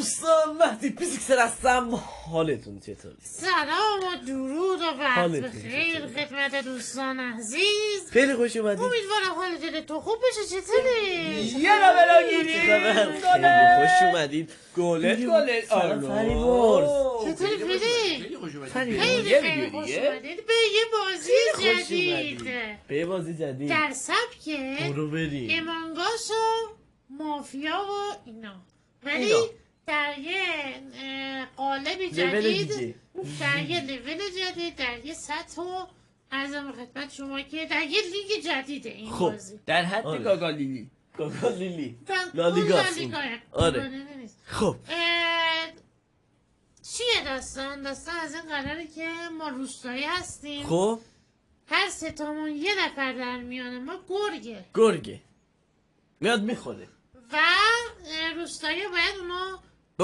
دوستان مهدی فیزیکسر هستم. حالتون چطوره؟ سلام و درود و وقت حالتون بخیر چطوره؟ خدمت دوستان عزیز. خیلی خوش اومدید. امیدوارم حال دل تو خوب بشه. چطوری؟ یه نبلا گیریم خیلی خوش اومدید. گلت سلام فریبرز. چطوری فیلی؟ خیلی خوش اومدید. فریبرز. خیلی خوش اومدید به یه بازی خوش جدید اومدید. به یه بازی جدید. در سبک برو بریم. امانگاس و مافیا و اینا، ولی در یه قالب جدید، در یه لول جدید، در یه سطح و عرضم خدمت شما که در یه لیگ جدیده این بازی. در حد آره. گاگالیلی گاگالیلی. لالیگاست. آره. خب چیه داستان از این قراره که ما روستایی هستیم. خب هر سه تامون یه نفر در میانه ما گرگه میاد میخوره و روستایی باید اونو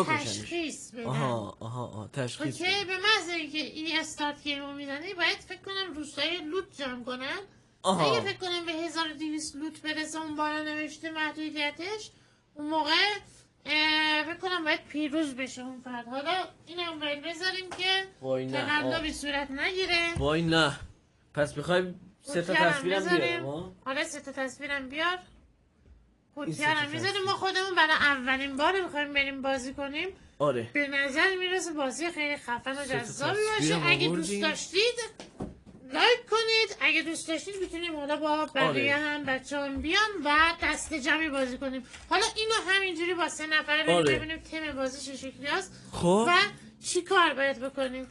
تشخیص بدن. آها تشخیص که به محض اینکه این استارت گیمو میزنه باید فکر کنم روستایی لوت جمع کنن. اگه فکر کنم به 1200 لوت برسه اون بالا نوشته محدودیتش، اون موقع فکر کنم باید پیروز بشه اون فرد. حالا اینم باید بذاریم که تقلبی صورت نگیره. وای نه. پس میخوایم 3 تا تصویرم بیارم. حالا 3 تا تصویرم بیار. خودکارم میذاریم. ما خودمون برای اولین بار میخوایم بریم بازی کنیم. آره. به نظر میرسه بازی خیلی خفن و جذابی باشه. اگه دوست داشتید لایک کنید. اگه دوست داشتید میتونیم حالا با بقیه هم بچه هم بیان و دست جمعی بازی کنیم. حالا اینو همینجوری با 3 نفره بریم ببینیم تیم بازی چه شکلی هست. خب و چی کار باید بکنیم.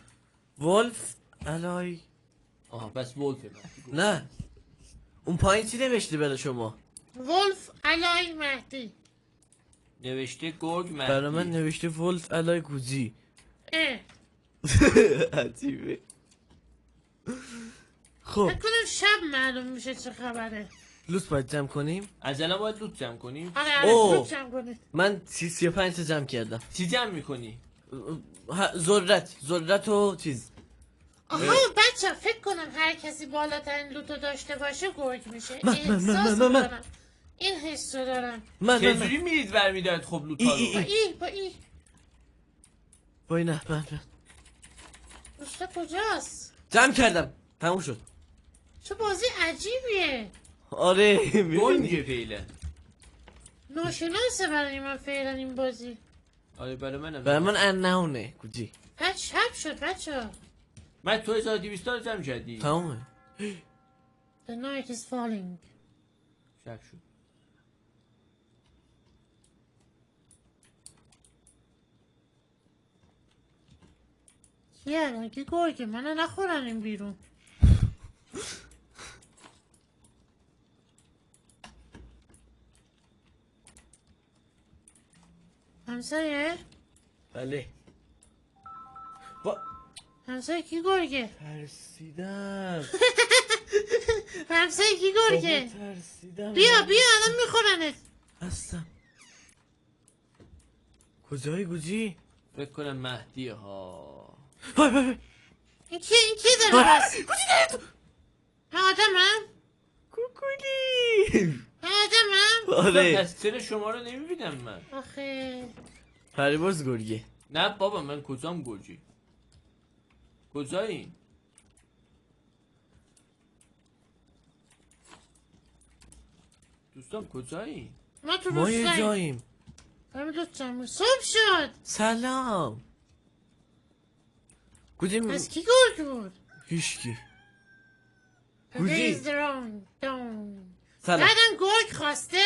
ولف الای. پس ولف. نه اون پایین چی نوشته برای شما؟ ولف الای مهدی نوشته گرگ مهدی. برای من نوشته ولف الای گوزی. عجیبه. خب فکر کنم شب معلوم میشه چه خبره. لوت باید جمع کنیم. از الان باید لوت جمع کنیم. آره لوت جمع کنید. من 35 تا جمع کردم. چی جمع میکنی؟ ذرت و چیز. آها بچه فکر کنم هر کسی بالاترین لوتو داشته باشه گرگ میشه. من این حسو دارم. چجوری میرید برمیدارد خب لوت ها رو؟ با ای وای نه من دوستا کجاست؟ جمع کردم. تموم شد. چه بازی عجیبیه. آره گنگه فعلا. ناشناسه برای من فعلا این بازی. آره برای من انهونه کجی. بعد شب شد بچه ها. من تو 1200 رو جمع کردی. تمامه. The night is falling. شب شد. کیه الان که گرگه منو نخورن این بیرون. همسایه؟ بله. همسایه کی گرگه؟ ترسیدم. همسایه کی گرگه؟ ترسیدم. بیا الان میخورنت. هستم. کجایی گوجی؟ فکر کنم مهدیه ها. وای این کی داره بس؟ گوجی نه تو. من آدمم؟ کوکولی. من آدمم؟ آره. پس چرا شما رو نمیبینم من؟ آخه پریبرز گرگه. نه بابا من کجام گرگی؟ کجایی؟ دوستان کجایی؟ ما تو ما یه روستاییم. جاییم. همین صبح شد. سلام. گوجی پس کی گرگ بود؟ هیشکی. گوجی گوجی. سلام. سلام. بعدم گرگ خواسته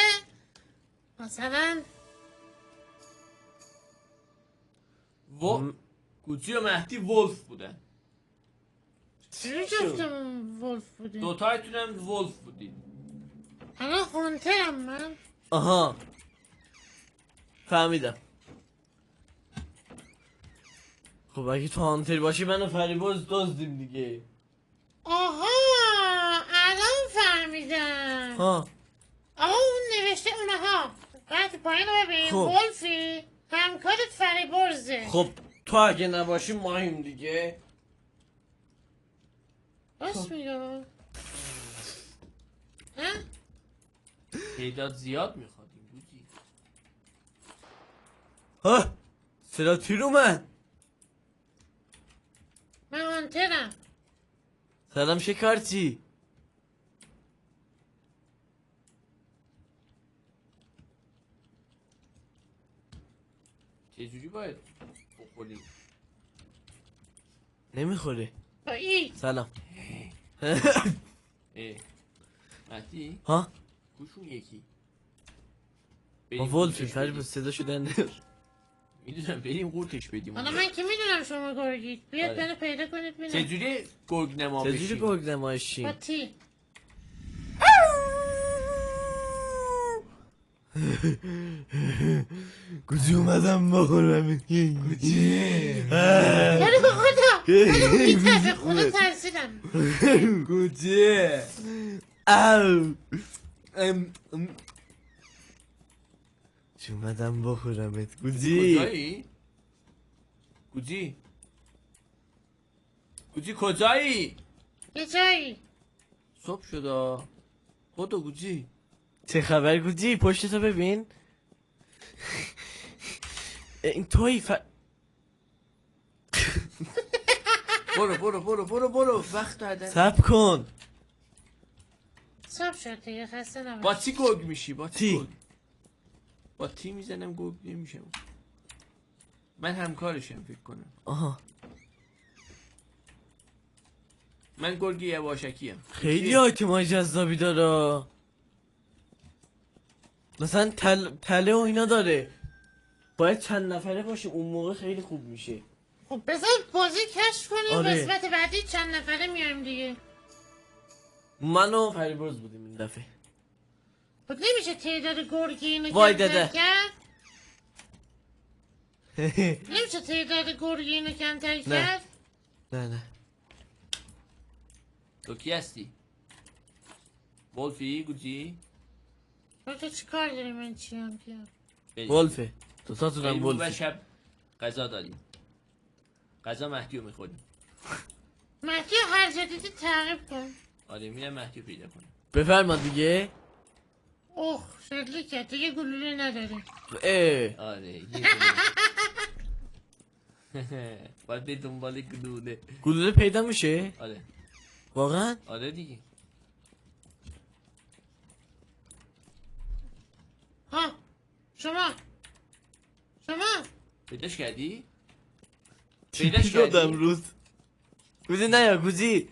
مثلا گوچی و مهدی ولف بودن. چرا جفتمون ولف بودیم؟ دوتایتونم ولف بودیم. الان هانترم من. آها فهمیدم. خب اگه تو هانتر باشی منو فریبرز دزدیم دیگه. آها الان فهمیدم. ها آها اون نوشته اونها. بعد پایین رو ببین. ولفی همکارت فریبرزه. خب تو اگه نباشی ماهیم دیگه. راست میگم. تعداد زیاد میخوادیم بودی. ها صدا تیر اومد. من هانترم. سلام شکارچی. چجوری باید بخوری؟ نمیخوره. با ای سلام. مهدی ها؟ گوشون یکی. ما ولفی فریبا صدا شدن. میدونم بریم قورتش بدیم. حالا من که میدونم شما گرگید. بیاد آره. منو پیدا کنید ببینم. چجوری گرگ نما چجوری بشیم؟ گرگ با نمایشیم؟ تی. گوزی اومدم بخورم. گوزی برو به خدا. برو میترسه خدا ترسیدم. گوزی او چی اومدم بخورمت گوزی. کجایی؟ گوزی گوزی کجایی؟ یه جایی. صبح شده. خدا گوزی چه خبر گوزی؟ پشتتو ببین. این توی برو برو برو برو برو وقت دادن. سب کن. صبح شد دیگه خسته نباش. با تی گرگ میشی با تی. تی گرگ. با تی میزنم گرگ نمیشم. من همکارشم فکر کنم. آها من گرگ یواشکی ام. خیلی آیتمای جذابی داره. مثلا تله و اینا داره. باید چند نفره باشیم اون موقع خیلی خوب میشه. خب بذار بازی کشف کنیم. آره. قسمت بعدی چند نفره میایم دیگه. من و فریبرز بودیم این دفعه. خب نمیشه تعداد گرگی اینو وای کمتر داده. کرد؟ نمیشه تعداد گرگی اینو کمتر نه. کرد؟ نه تو کی هستی؟ ولفی گوزی؟ تو چی کار داری من چیم بیام؟ بریم. ولفه تو تاتونم امروز و ولفی. شب غذا داریم. غذا مهدی رو میخوریم. مهدی هر جدیدی تعقیب کن. آره میرم مهدی رو پیدا کنم. بفرما دیگه. اوه شدلی کرد دیگه گلوله نداره. آره یه باید به دنبال گلوله. گلوله پیدا میشه؟ آره واقعا؟ آره دیگه. ها شما پیداش کردی؟ تیپی پیداش دادم کردی؟ روز. گوزی نیا گوزی.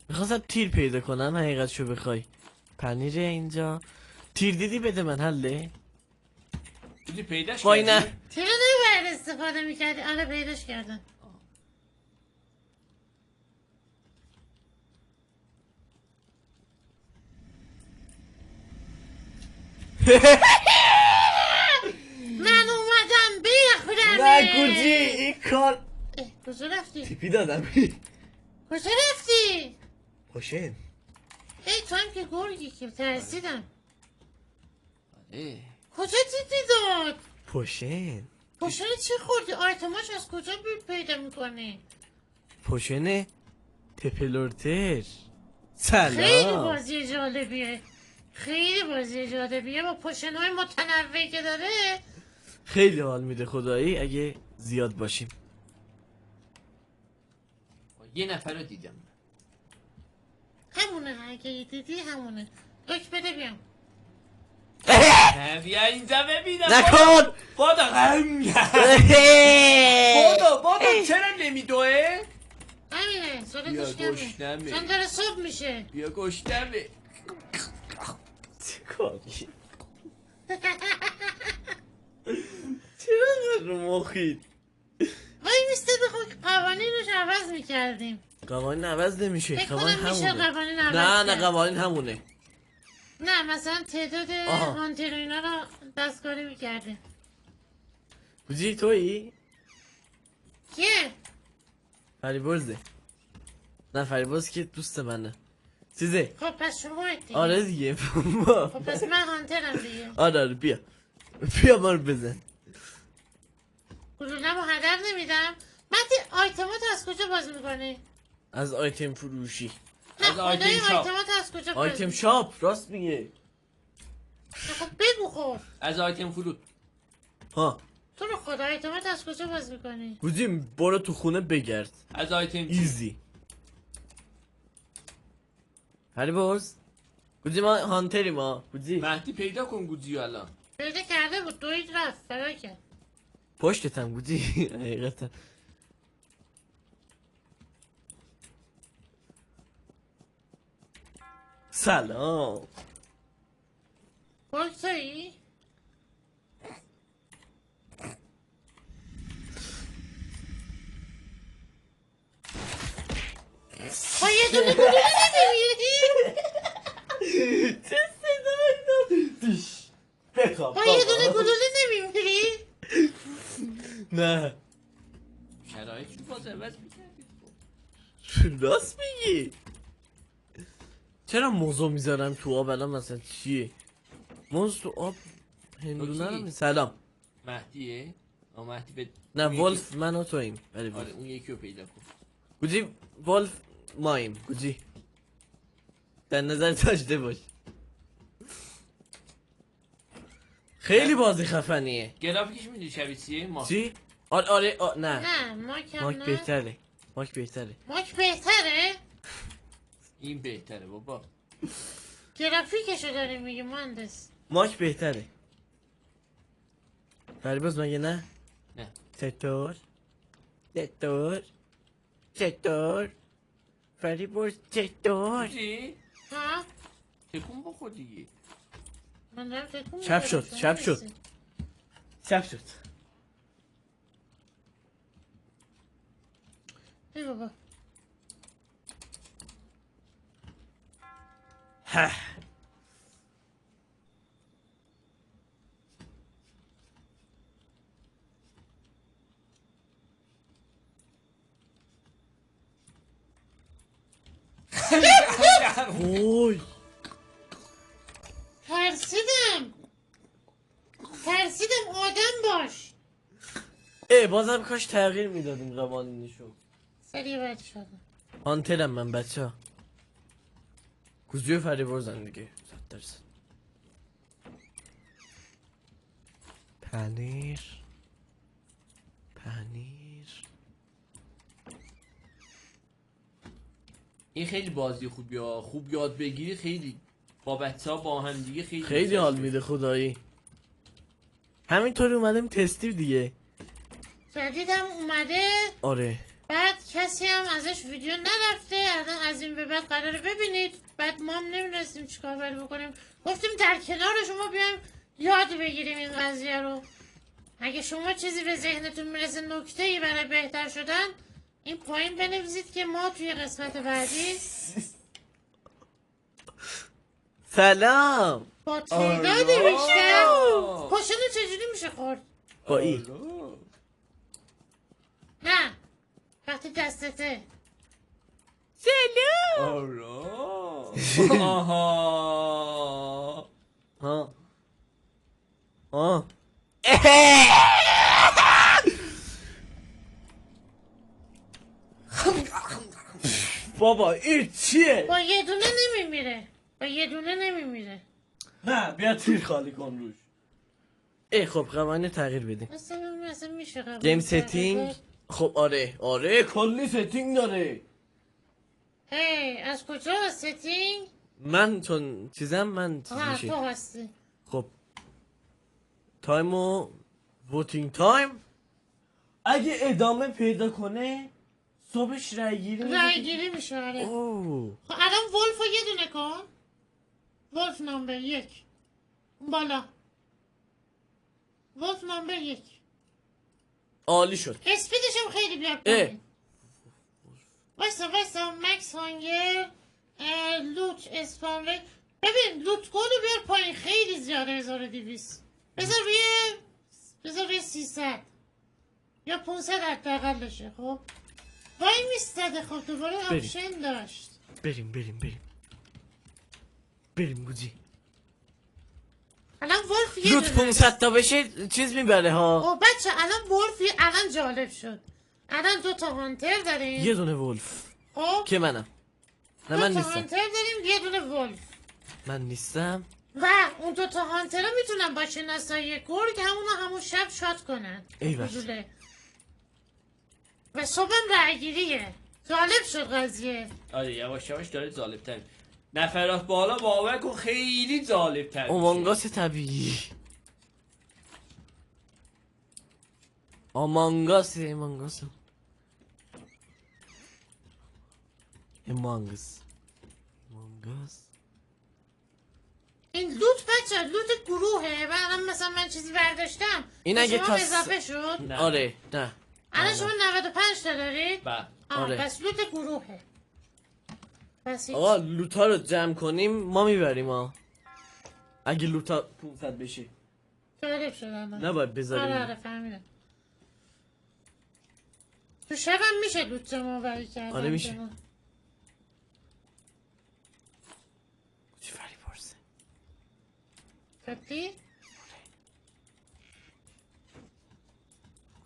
میخواستم تیر پیدا کنم حقیقت شو بخوای. پنیر اینجا. تیر دیدی بده من حله. گوزی پیداش وای کردی؟ نه. تیره نمیبرد استفاده میکردی. آره پیداش کردن. من اومدم بخورم. نه گوزی این کار. کجا رفتی؟ تیپی دادم. کجا رفتی؟ خوشین. ای تو هم که گرگی که ترسیدم. آره کجا دیدی داد؟ پوشن. پوشن چی خوردی؟ آیتماش از کجا پیدا میکنی؟ پوشن تپلورتر. خیلی سلام. بازی جالبیه. خیلی بازی جالبیه با پوشن های متنوعی که داره. خیلی حال میده خدایی اگه زیاد باشیم. یه نفر رو دیدم. همونه اگه دیدی همونه. لک بده بیام. بیا اینجا ببینم. نکن. بادا بادا چرا نمیدوه؟ همینه صورتش بیا کمه گشنمه. چون داره صبح میشه. بیا گشتمه. چه کاری؟ چرا رو مخید؟ وای میسته بخون قوانینش عوض میکردیم. قوانین عوض نمیشه. فکر قوانین کنم میشه همونه. قوانین عوض نه کرد. قوانین همونه. نه مثلا تعداد آها. هانتر و اینا رو دستکاری میکرده. گوزی تویی؟ کیه؟ فریبرزه. نه فریبرز که دوست منه. چیزه. خب پس شما دیگه. آره دیگه. خب پس من هانترم دیگه. آره بیا. بیا ما رو بزن. گلوله‌مو هدر نمیدم. مهدی آیتمات از کجا باز میکنی؟ از آیتم فروشی. نه از آیتم خدای شاپ. آیتمات از کجا باز آیتم شاپ راست میگه. خب بگو خب از آیتم فروت. ها تو رو خدا ایتمات از کجا باز میکنی؟ گوزی برو تو خونه بگرد. از آیتم ایزی. هری باز گوزی ما هانتری ما گوزی مهدی پیدا کن گوزیو الان. پیدا کرده بود دوید رفت فرار کرد. پشتتم گوزی حقیقتا. سلام. بگذاری؟ با یه دونه گلوله نمیمیری؟ چه صدایی داد؟ دیش بخواب با یه دونه گلوله نمیمیری؟ نه شرایط شو باز عوض میکردید. راست میگی. چرا موزو میذارم تو آب الان مثلا چیه؟ موز تو آب هندونه رو اوکی. سلام. مهدیه؟ مهدی به نه اون یکی- ولف من و تویم. ولی آره اون یکی رو پیدا کن. گوزی ولف مایم گوزی در نظر داشته باش. خیلی بازی خفنیه. گرافیکش میدونی شبیه چیه؟ ماک. چی؟ آره نه نه ماک هم ماک نه. بهتره. ماک بهتره. ماک بهتره؟ این بهتره بابا. گرافیکشو داری میگه مهندس. ماک بهتره. فریباز مگه نه؟ نه چطور؟ چطور؟ چطور؟ فریباز چطور؟ چی؟ ها؟ تکون بخور دیگه. من دارم تکون شب می‌خورم، شد، شما شب شد. نیستی. شب شد. ای بابا ها اوی ترسیدم آدم باش. بازم کاش تغییر میدادیم قوانینشو. سریع باید شدم. هانترم من بچه ها. گوزی و فریبرزن دیگه 100%. پنیر این خیلی بازی خوبی ها. خوب یاد بگیری خیلی با بچه ها با هم دیگه خیلی حال میده خدایی. همینطوری اومدم تستی دیگه. جدیدم اومده آره بعد کسی هم ازش ویدیو نرفته. الان از این به بعد قراره ببینید. بعد ما هم نمیرسیم چیکار باید بکنیم. گفتیم در کنار شما بیایم یاد بگیریم این قضیه رو. اگه شما چیزی به ذهنتون میرسه نکته‌ای برای بهتر شدن این پایین بنویسید که ما توی قسمت بعدی سلام با تعداد بیشتر پوشن چجوری میشه خورد؟ با ای نه وقتی دستته سلام آها ها ها بابا این چیه؟ با یه دونه نمیمیره نه بیا تیر خالی کن روش. خب قوانین تغییر بدیم. مثلا میشه قبول گیم تغییر ستینگ. داد؟ خب آره کلی ستینگ داره. هی از کجا ستینگ؟ من چون چیزم من چیز تو میشه. هستی خب تایم و ووتینگ تایم اگه ادامه پیدا کنه صبحش رای گیری میشه آره. اوه خب الان ولف رو یه دونه کن. ولف نمبر 1 اون بالا ولف نمبر 1 عالی شد. اسپیدش هم خیلی بیاد پایین. وایسا مکس هانگر لوت اسپان ریت. ببین لوت کد رو بیار پایین خیلی زیاده 1200. بذار روی 300 یا 500 حداقلشه. خب وای میستده. خب دوباره آپشن داشت. بریم گوزی. الان ولف یه لوت دونه 500 تا بشه چیز میبره ها. او بچه الان ولف الان جالب شد. الان 2 تا هانتر داریم. یه دونه ولف خب که منم. نه 2 من تا نیستم. هانتر داریم یه دونه ولف. من نیستم. و اون دوتا هانترها میتونن با شناسایی گرگ همون شب شات کنن. ایول. گلوله. و صبحم رأیگیریه. جالب شد قضیه. آره یواش یواش داره جالب تر. نفرات بالا باور کن خیلی جالب تر. آمانگاس طبیعی. آمانگاس. این لوت بچه لوت گروهه و الان مثلا من چیزی برداشتم این اگه شما تا اضافه شد. نه. آره نه. الان شما 95 تا دارید. با آره. پس لوت گروهه. پس آقا لوتا رو جمع کنیم ما میبریم ها. اگه لوتا 500 بشه جالب شد الان. نباید بذاریم. آره فهمیدم. تو شبم میشه لوت جمع آوری کردن. آره میشه. چی فری پرسه کتی؟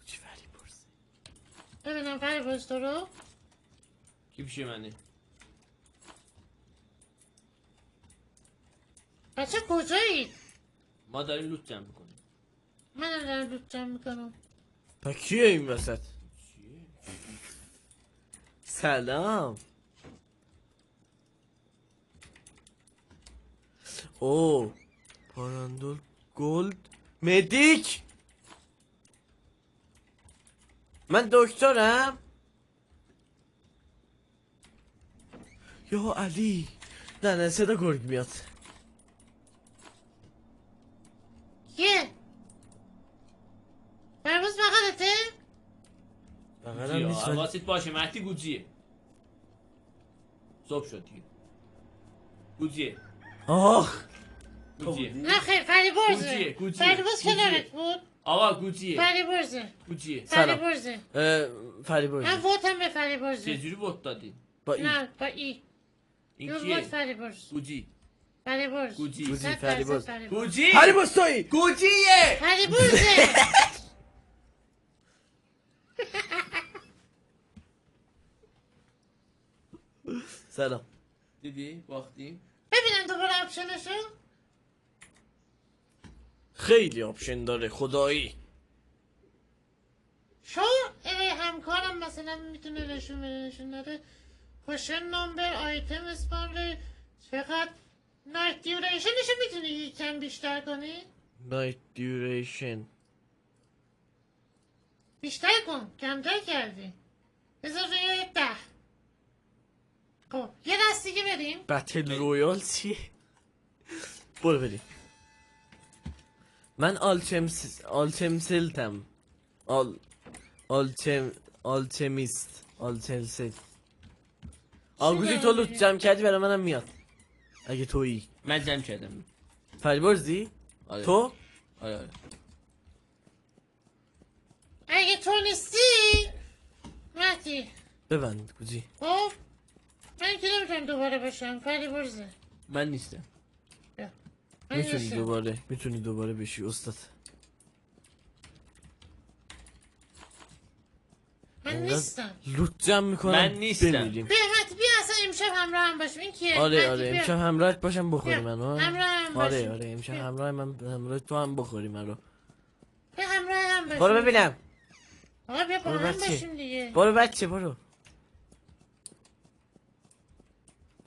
چی فری پرسه ببینم فری پرس تو رو. کی پیش منه؟ بچه کجایید؟ ما داریم لوت جمع میکنیم. من دارم لوت جمع میکنم. پا کیه این وسط؟ سلام. او پاراندول گلد مدیک. من دکترم. یا علی. نه صدا گرگ میاد. کیه؟ فرموز بغلته؟ بغلم نیست ولی- حواست باشه مهدی گوجیه. صبح شد دیگه. گوجیه. آخ گوجیه. نه خیر فریبرزه. گوجیه. فریبرز کنارت بود. آقا گوجیه. فریبرزه. گوجیه. سلام. فریبرزه. فریبرز من ووتم به فریبرزه. چجوری بوت دادی؟ با این نه با ای. این یو ووت کیه؟ فریبرز. گوجی. فریبرز. گوجی. گوجی، 100% فریبرز. گوجی. فریبرز تویی. گوجیه. فریبرزه. سلام. دیدی؟ باختیم. ببینم دوباره آپشنشو. خیلی آپشن داره خدایی. شو همکارم مثلا میتونه نشون نده. پوشن نمبر آیتم اسپان چقدر نایت دیوریشنشو میتونی یکم بیشتر کنی؟ نایت دیوریشن بیشتر کن کمتر کردی بذار روی 10. خب یه دست دیگه بریم. بتل رویال چیه؟ برو بریم. من آلچمسلتم. آلچمیست. آگوزی تو لوت جمع کردی برای منم میاد اگه تویی. من جمع کردم. فریبرزی؟ آره. تو؟ آره. اگه تو نیستی مهدی ببند گوزی. خب من که نمیتونم دوباره بشم. فریبرزه. من نیستم. من میتونی دوباره بشی استاد. من نیستم. لوت جمع میکنم من نیستم. بمیریم. بیا مهدی بیا اصلا امشب همراه هم باشیم. این کیه؟ آره مهدی، بیا. امشب همراهت باشم بخوری بیا. منو. همراه هم باشیم. آره امشب بیا. همراه تو هم بخوری منو. بیا همراه هم باشیم. برو ببینم. آقا بیا با برو هم بچه. باشیم دیگه. برو بچه برو.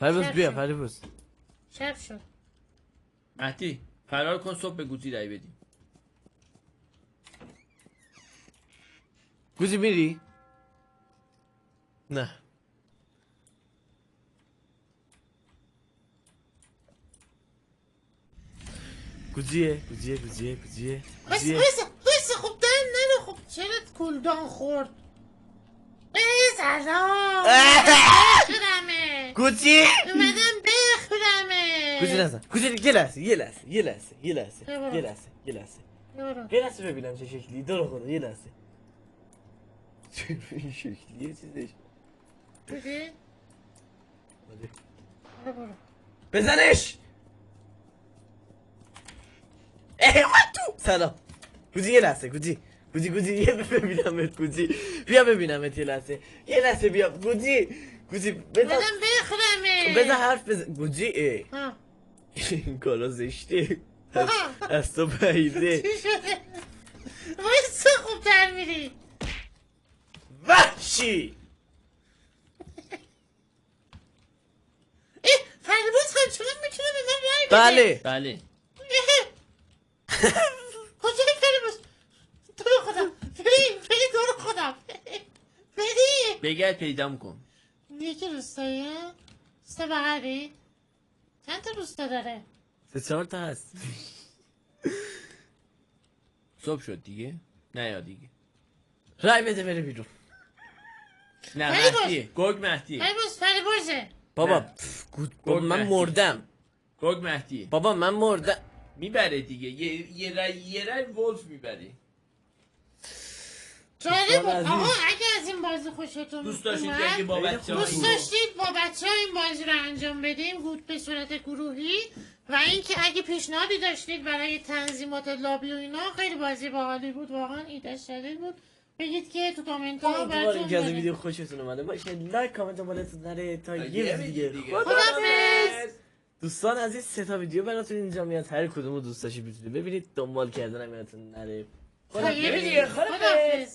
فریبرز بیا شب فریبرز. شب شد. مهدی فرار کن صبح به گوجی رای بدیم. گوزی میری؟ نه. گوزیه بس خب دارم نرو. خب چرا کولدان خورد؟ سلام بخورمه. گوزی اومدم بخورمه. گوزی نزن گوزی یه لحظه ببینم چه شکلی. دور خدا یه لحظه. چه این شکلیه چیزش. دیدی؟ برو. بزنش. تو سلام گوزی یه لحظه گوزی یه ببینمت گوزی. بیا ببینمت یه لحظه بیا گوزی بزن اومدم بخورمه. بزن حرف بزن گوزی. ها. این کارا زشته آها. از تو بعیده. چی شده؟ وایسا خوبتر میری. وحشی فریبرز همچنان میتونه به من رای بده. بله بله کجای فریبرز؟ تو رو خدا فری تو رو خدا فری بگرد پیدام کن. یکی روستاییه؟ روستا بغلی؟ چند تا روستا داره؟ 3-4 تا هست. صبح شد دیگه. نه یا دیگه. رای بده بره بیرون. نه فریبرز. مهدیه. گرگ مهدیه. فریبرزه. بابا نه. بابا من مهدی. مردم. گرگ مهدیه. بابا من مردم. میبره دیگه. یه رای ولف میبره. جالب بود. عزیز. آقا اگه از این بازی خوشتون دوست داشتید اومد، که اگه با خیلی بچه خوب. دوست داشتید با بچه ها این بازی رو انجام بدیم بود به صورت گروهی و اینکه اگه پیشنهادی داشتید برای تنظیمات لابی و اینا خیلی بازی باحالی بود واقعا ایدهش شدید بود بگید که تو کامنت ها امیدوارم براتون که از بده. ویدیو خوشتون اومده باشه. لایک کامنت و بالاتون نره تا یه ویدیو دیگه. خداحافظ. دوستان عزیز 3 تا ویدیو براتون اینجا میاد. هر کدومو دوست داشتید ببینید. دنبال کردن هم یادتون نره. تا یه خدا ویدیو. خدا خداحافظ.